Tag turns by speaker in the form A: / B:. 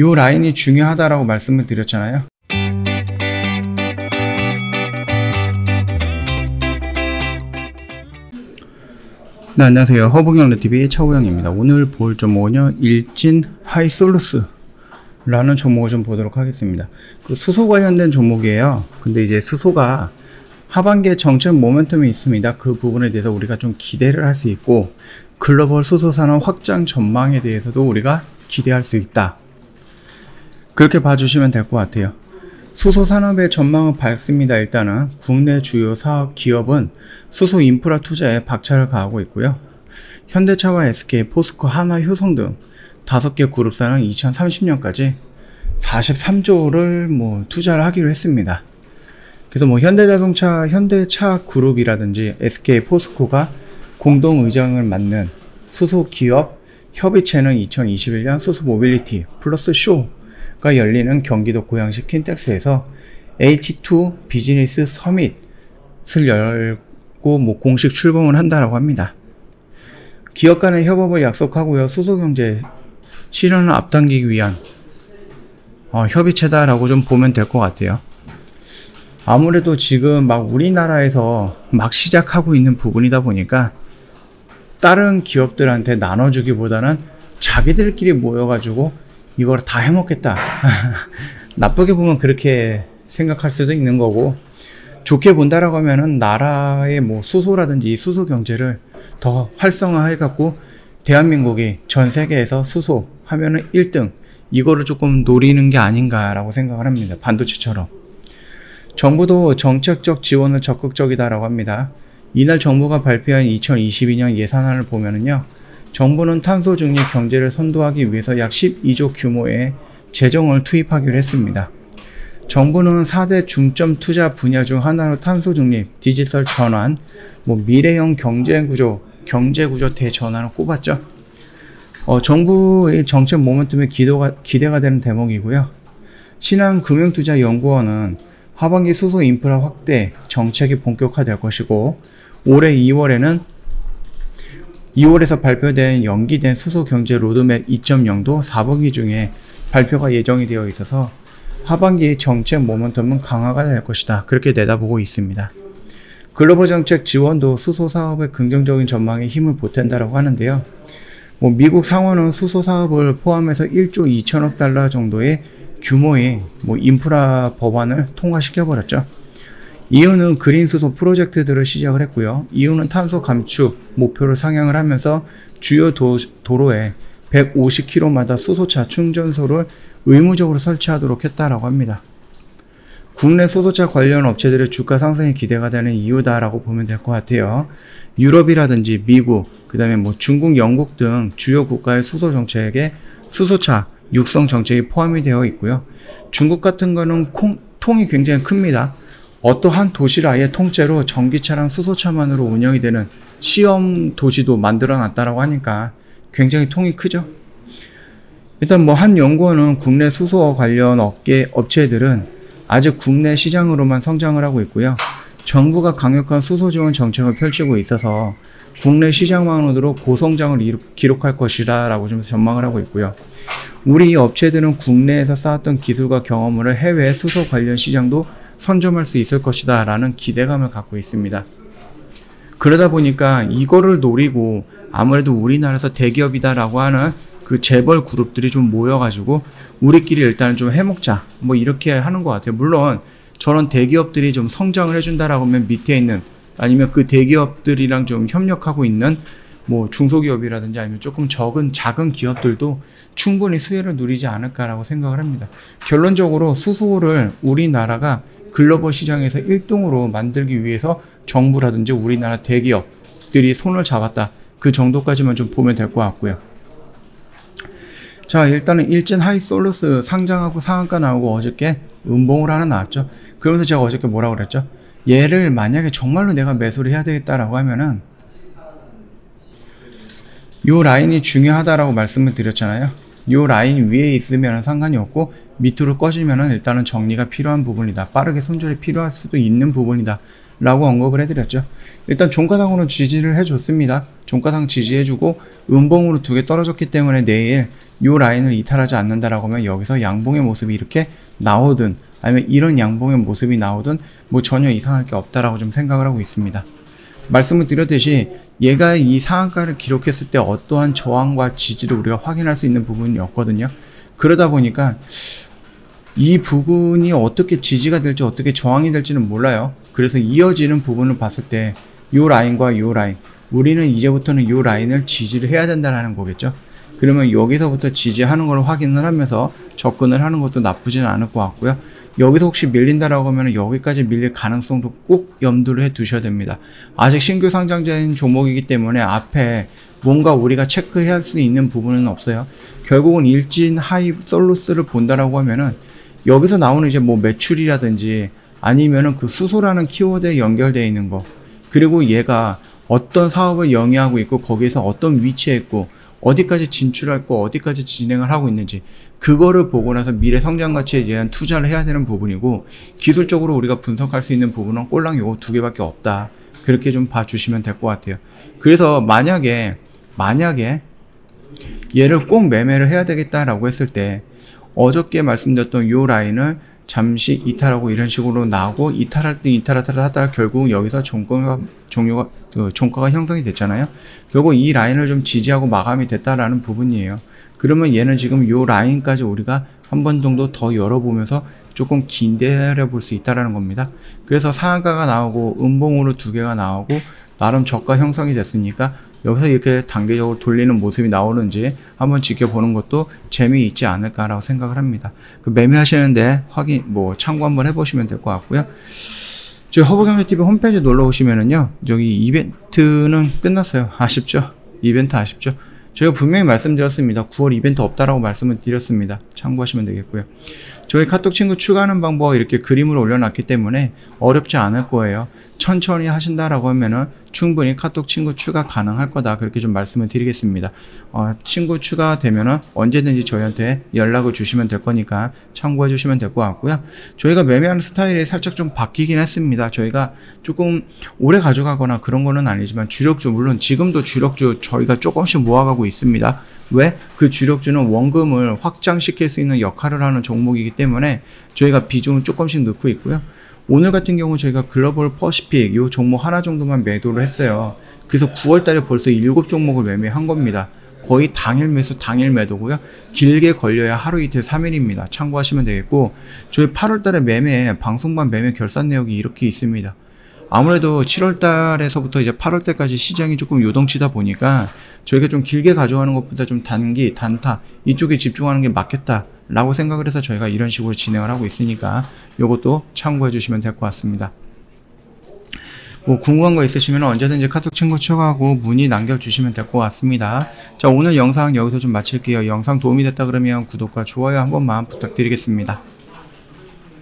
A: 요 라인이 중요하다라고 말씀을 드렸잖아요. 네, 안녕하세요. 허브경제TV 차우영입니다. 오늘 볼 종목은요, 일진 하이솔루스 라는 종목을 좀 보도록 하겠습니다. 그 수소 관련된 종목이에요. 근데 이제 수소가 하반기에 정책 모멘텀이 있습니다. 그 부분에 대해서 우리가 좀 기대를 할 수 있고, 글로벌 수소 산업 확장 전망에 대해서도 우리가 기대할 수 있다. 그렇게 봐주시면 될 것 같아요. 수소 산업의 전망은 밝습니다. 일단은 국내 주요 사업 기업은 수소 인프라 투자에 박차를 가하고 있고요. 현대차와 SK, 포스코, 한화, 효성 등 5개 그룹사는 2030년까지 43조를 투자를 하기로 했습니다. 그래서 현대자동차, 현대차 그룹이라든지 SK, 포스코가 공동 의장을 맡는 수소 기업 협의체는 2021년 수소 모빌리티 플러스 쇼가 열리는 경기도 고양시 킨텍스에서 H2 비즈니스 서밋을 열고 공식 출범을 한다라고 합니다. 기업 간의 협업을 약속하고요. 수소 경제 실현을 앞당기기 위한 협의체다라고 좀 보면 될 것 같아요. 아무래도 지금 우리나라에서 시작하고 있는 부분이다 보니까 다른 기업들한테 나눠주기보다는 자기들끼리 모여가지고 이걸 다 해먹겠다. 나쁘게 보면 그렇게 생각할 수도 있는 거고, 좋게 본다라고 하면은 나라의 수소라든지 수소 경제를 더 활성화해갖고 대한민국이 전 세계에서 수소 하면은 1등, 이거를 조금 노리는 게 아닌가라고 생각을 합니다. 반도체처럼. 정부도 정책적 지원을 적극적이다라고 합니다. 이날 정부가 발표한 2022년 예산안을 보면은요, 정부는 탄소 중립 경제를 선도하기 위해서 약 12조 규모의 재정을 투입하기로 했습니다. 정부는 4대 중점 투자 분야 중 하나로 탄소 중립, 디지털 전환, 미래형 경제구조 대전환을 꼽았죠. 정부의 정책 모멘텀에 기대가 되는 대목이고요. 신한금융투자연구원은 하반기 수소 인프라 확대 정책이 본격화될 것이고, 올해 2월에서 발표된 연기된 수소 경제 로드맵 2.0도 4분기 중에 발표가 예정이 되어 있어서 하반기 정책 모멘텀은 강화가 될 것이다. 그렇게 내다보고 있습니다. 글로벌 정책 지원도 수소 사업의 긍정적인 전망에 힘을 보탠다라고 하는데요. 미국 상원은 수소 사업을 포함해서 1조 2천억 달러 정도의 규모의 인프라 법안을 통과시켜버렸죠. 이유는 그린 수소 프로젝트들을 시작을 했고요. 이유는 탄소 감축 목표를 상향을 하면서 주요 도로에 150km마다 수소차 충전소를 의무적으로 설치하도록 했다라고 합니다. 국내 수소차 관련 업체들의 주가 상승이 기대가 되는 이유다라고 보면 될 것 같아요. 유럽이라든지 미국, 그 다음에 중국, 영국 등 주요 국가의 수소 정책에 수소차 육성 정책이 포함이 되어 있고요. 중국 같은 거는 통이 굉장히 큽니다. 어떠한 도시를 아예 통째로 전기차랑 수소차만으로 운영이 되는 시험 도시도 만들어 놨다라고 하니까 굉장히 통이 크죠. 일단 한 연구원은 국내 수소 관련 업체들은 아직 국내 시장으로만 성장을 하고 있고요. 정부가 강력한 수소 지원 정책을 펼치고 있어서 국내 시장만으로 고성장을 기록할 것이다 라고 좀 전망을 하고 있고요. 우리 업체들은 국내에서 쌓았던 기술과 경험을 해외 수소 관련 시장도 선점할 수 있을 것이다 라는 기대감을 갖고 있습니다. 그러다 보니까 이거를 노리고 아무래도 우리나라에서 대기업이다 라고 하는 그 재벌 그룹들이 좀 모여가지고 우리끼리 일단 좀 해먹자 이렇게 하는 것 같아요. 물론 저런 대기업들이 좀 성장을 해준다라고 하면 밑에 있는, 아니면 그 대기업들이랑 좀 협력하고 있는 중소기업이라든지 아니면 조금 작은 기업들도 충분히 수혜를 누리지 않을까라고 생각을 합니다. 결론적으로 수소를 우리나라가 글로벌 시장에서 1등으로 만들기 위해서 정부라든지 우리나라 대기업들이 손을 잡았다. 그 정도까지만 좀 보면 될 것 같고요. 자, 일단은 일진 하이솔루스 상장하고 상한가 나오고 어저께 음봉을 하나 나왔죠. 그러면서 제가 어저께 뭐라고 그랬죠? 얘를 만약에 정말로 내가 매수를 해야 되겠다라고 하면은 요 라인이 중요하다라고 말씀을 드렸잖아요. 요 라인 위에 있으면 상관이 없고 밑으로 꺼지면은 일단은 정리가 필요한 부분이다. 빠르게 손절이 필요할 수도 있는 부분이다 라고 언급을 해드렸죠. 일단 종가상으로 지지를 해줬습니다. 종가상 지지해주고 음봉으로 2개 떨어졌기 때문에 내일 요 라인을 이탈하지 않는다라고 하면 여기서 양봉의 모습이 이렇게 나오든 아니면 이런 양봉의 모습이 나오든 뭐 전혀 이상할 게 없다라고 좀 생각을 하고 있습니다. 말씀을 드렸듯이 얘가 이 상한가를 기록했을 때 어떠한 저항과 지지를 우리가 확인할 수 있는 부분이었거든요. 그러다 보니까 이 부분이 어떻게 지지가 될지 어떻게 저항이 될지는 몰라요. 그래서 이어지는 부분을 봤을 때 요 라인과 요 라인, 우리는 이제부터는 요 라인을 지지를 해야 된다는 거겠죠. 그러면 여기서부터 지지하는 걸 확인을 하면서 접근을 하는 것도 나쁘지는 않을 것 같고요. 여기서 혹시 밀린다라고 하면 여기까지 밀릴 가능성도 꼭 염두를 해 두셔야 됩니다. 아직 신규 상장된 종목이기 때문에 앞에 뭔가 우리가 체크해야 할 수 있는 부분은 없어요. 결국은 일진 하이 솔루스를 본다라고 하면은 여기서 나오는 이제 뭐 매출이라든지 아니면은 그 수소라는 키워드에 연결되어 있는 거, 그리고 얘가 어떤 사업을 영위하고 있고 거기에서 어떤 위치에 있고 어디까지 진출했고 어디까지 진행을 하고 있는지, 그거를 보고 나서 미래 성장 가치에 대한 투자를 해야 되는 부분이고, 기술적으로 우리가 분석할 수 있는 부분은 꼴랑 요거 두 개밖에 없다. 그렇게 좀 봐주시면 될 것 같아요. 그래서 만약에 얘를 꼭 매매를 해야 되겠다라고 했을 때 어저께 말씀드렸던 요 라인을 잠시 이탈하고 이런 식으로 나오고 이탈할 때 이탈하다가 결국 여기서 종가가 형성이 됐잖아요. 결국 이 라인을 좀 지지하고 마감이 됐다라는 부분이에요. 그러면 얘는 지금 요 라인까지 우리가 한 번 정도 더 열어보면서 조금 긴대해 볼 수 있다라는 겁니다. 그래서 상한가가 나오고 음봉으로 두 개가 나오고 나름 저가 형성이 됐으니까 여기서 이렇게 단계적으로 돌리는 모습이 나오는지 한번 지켜보는 것도 재미있지 않을까라고 생각을 합니다. 그 매매하시는데 참고 한번 해보시면 될 것 같고요. 저희 허브경제TV 홈페이지 놀러 오시면은요, 여기 이벤트는 끝났어요. 아쉽죠? 이벤트 아쉽죠? 저희가 분명히 말씀드렸습니다. 9월 이벤트 없다라고 말씀을 드렸습니다. 참고하시면 되겠고요. 저희 카톡 친구 추가하는 방법 이렇게 그림으로 올려놨기 때문에 어렵지 않을 거예요. 천천히 하신다라고 하면은 충분히 카톡 친구 추가 가능할 거다, 그렇게 좀 말씀을 드리겠습니다. 친구 추가되면은 언제든지 저희한테 연락을 주시면 될 거니까 참고해 주시면 될 것 같고요. 저희가 매매하는 스타일이 살짝 좀 바뀌긴 했습니다. 저희가 조금 오래 가져가거나 그런 거는 아니지만 주력주, 물론 지금도 주력주 저희가 조금씩 모아가고 있습니다. 왜? 그 주력주는 원금을 확장시킬 수 있는 역할을 하는 종목이기 때문에 저희가 비중을 조금씩 넣고 있고요. 오늘 같은 경우 저희가 글로벌 퍼시픽 이 종목 하나 정도만 매도를 했어요. 그래서 9월달에 벌써 7종목을 매매한 겁니다. 거의 당일 매수 당일 매도고요. 길게 걸려야 하루 이틀 3일입니다. 참고하시면 되겠고, 저희 8월달에 매매 방송반 매매 결산 내역이 이렇게 있습니다. 아무래도 7월달에서부터 이제 8월달까지 시장이 조금 요동치다 보니까 저희가 좀 길게 가져가는 것보다 좀 단기, 단타 이쪽에 집중하는 게 맞겠다 라고 생각을 해서 저희가 이런 식으로 진행을 하고 있으니까 이것도 참고해 주시면 될 것 같습니다. 뭐 궁금한 거 있으시면 언제든지 카톡 친구 추가하고 문의 남겨주시면 될 것 같습니다. 자, 오늘 영상 여기서 좀 마칠게요. 영상 도움이 됐다 그러면 구독과 좋아요 한 번만 부탁드리겠습니다.